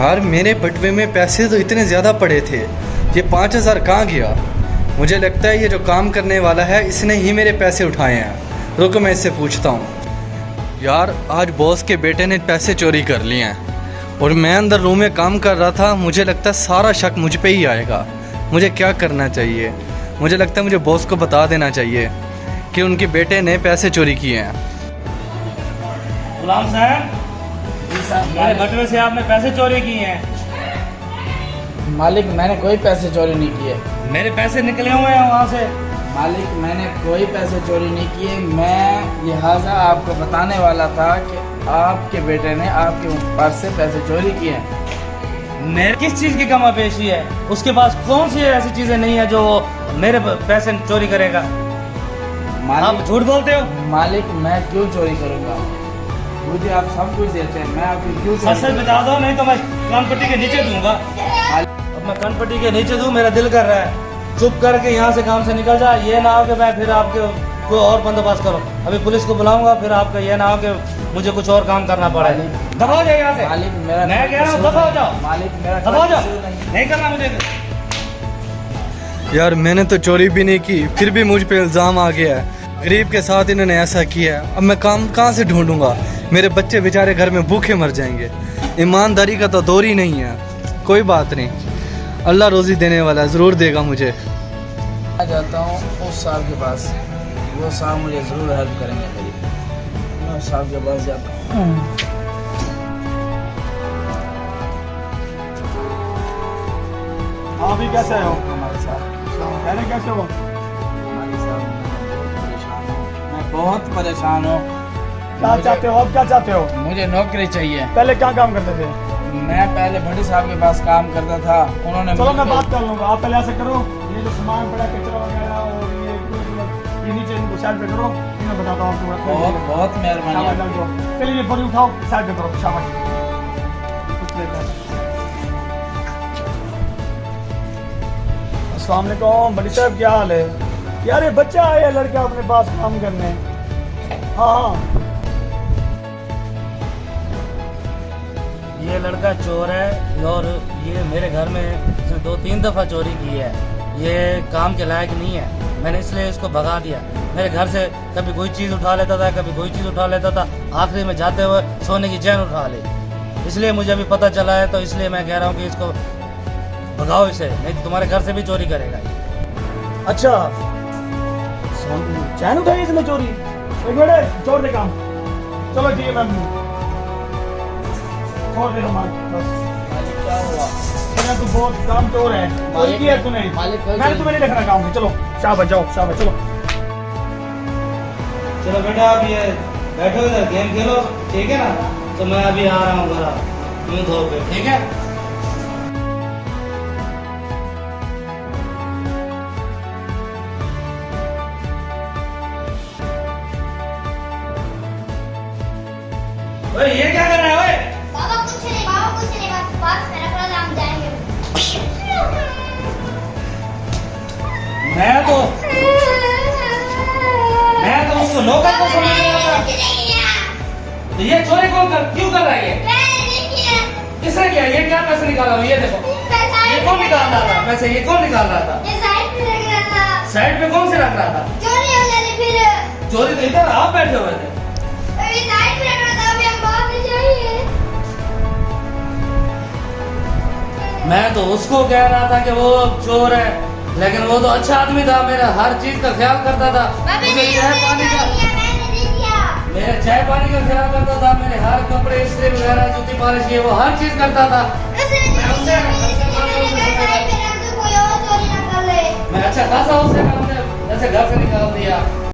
यार मेरे बटुए में पैसे तो इतने ज़्यादा पड़े थे, ये 5,000 कहाँ गया? मुझे लगता है ये जो काम करने वाला है इसने ही मेरे पैसे उठाए हैं। रुको मैं इससे पूछता हूँ। यार आज बॉस के बेटे ने पैसे चोरी कर लिए हैं और मैं अंदर रूम में काम कर रहा था। मुझे लगता है सारा शक मुझ पे ही आएगा। मुझे क्या करना चाहिए? मुझे लगता है मुझे बॉस को बता देना चाहिए कि उनके बेटे ने पैसे चोरी किए हैं। गुलाम साहब, मेरे बटुए से आपने पैसे चोरी किए हैं। मालिक मैंने कोई पैसे चोरी नहीं किए। मेरे पैसे निकले हुए हैं वहाँ से। मालिक मैंने कोई पैसे चोरी नहीं किए। मैं लिहाजा आपको बताने वाला था कि आपके बेटे ने आपके पर्स से पैसे चोरी किए हैं। मेरे किस चीज़ की कमापेशी है? उसके पास कौन सी ऐसी चीज़ें नहीं है जो मेरे पैसे चोरी करेगा? आप झूठ बोलते हो। मालिक मैं क्यों चोरी करूँगा? मुझे आप सब कुछ देते हैं, मैं आपको क्यों सच सच बता दो, नहीं तो मैं कानपट्टी के नीचे दूंगा। अब मैं कानपट्टी के नीचे दूं, मेरा दिल कर रहा है। चुप करके यहाँ से काम से निकल जा। ये ना हो कि मैं फिर आपके कोई और बंदोबस्त करूँ। अभी पुलिस को बुलाऊंगा, फिर आपका ये ना हो कि मुझे कुछ और काम करना पड़े। दफा हो जाए यहाँ से। मालिक मेरा मैं कह रहा हूँ दफा हो जाओ। मालिक मेरा दफा हो जाओ, नहीं करना मुझे। यार मैंने तो चोरी भी नहीं की, फिर भी मुझ पे इल्ज़ाम आ गया है। गरीब के साथ इन्होंने ऐसा किया है। अब मैं काम कहाँ से ढूंढूंगा? मेरे बच्चे बेचारे घर में भूखे मर जाएंगे। ईमानदारी का तो दौर ही नहीं है। कोई बात नहीं, अल्लाह रोज़ी देने वाला है, ज़रूर देगा मुझे। आ जाता हूँ उस साहब के पास, वो साहब मुझे ज़रूर हेल्प करेंगे मेरी। मैं उस साहब के पास जाता हूँ। हाँ भी कैसे हो? हमारे साथ पहले कैसे हो? हमारे साथ मैं बहुत परेशान हूँ। क्या चाहते हो? अब क्या चाहते हो? मुझे नौकरी चाहिए। पहले क्या काम करते थे? मैं पहले भट्टी साहब के पास काम करता था। उन्होंने चलो मैं मुझको- बात कर लूँगा। आप पहले ऐसे करो, ये जो सामान पड़ा कचरा वगैरह और ये नीचे इनको साइड पे करो। मैं बताता हूँ आपको। बहुत बहुत मेहरबानी शाबाश, आपकी। जाओ। चलिए ये बोरी उठाओ, साइड पे करो। शाबाश। अस्सलाम वालेकुम बड़ी साहब, क्या हाल है? यार ये बच्चा आया लड़का अपने पास काम करने। हाँ ये लड़का चोर है और ये मेरे घर में इसने 2-3 दफ़ा चोरी की है। ये काम के लायक नहीं है। मैंने इसलिए इसको भगा दिया। मेरे घर से कभी कोई चीज़ उठा लेता था, कभी कोई चीज़ उठा लेता था। आखिरी में जाते हुए सोने की चैन उठा ली। इसलिए मुझे अभी पता चला है, तो इसलिए मैं कह रहा हूँ कि इसको भगाओ इसे, नहीं तो तुम्हारे घर से भी चोरी करेगा। अच्छा, चैन उठाई इसने चोरी? एक मिनट, छोड़ दे काम। चलो ठीक है मैम, छोड़ दे हमारे बस। मालिक क्या हुआ? तेरा तो बहुत काम चोर है। चोरी किया है तूने। मालिक कोई मैंने तुम्हें नहीं देखना काम में। चलो शाबाश, जाओ शाबाश। चलो चलो बेटा, आप ये बैठो इधर, गेम खेलो, ठीक है ना? तो मैं अभी आ रहा हूँ घर, मुँह धो के, ठीक है? ओए ये क्या कर रहा है? ओए बाबा कुछ नहीं बस मेरा कल हम जाएंगे। मैं तो उसको नौकर को समझ रहा था। तो ये चोरी क्यों कर रहा है? ये किसने किया? ये क्या पैसे निकाला हुआ? ये देखो, ये कौन निकाल रहा था पैसे? ये कौन निकाल रहा था? साइड पे कौन से रख रहा था? चोरी तो इधर आप बैठे हुए थे। मैं तो उसको कह रहा था कि वो चोर है, लेकिन वो तो अच्छा आदमी था, मेरा हर चीज का ख्याल करता था। मुझे मेरे चाय पानी का ख्याल करता था, मेरे हर कपड़े इस्त्री वगैरह जूती पॉलिश ये वो हर चीज करता था। मैं अच्छा खासा उससे काम से घर से निकाल दिया।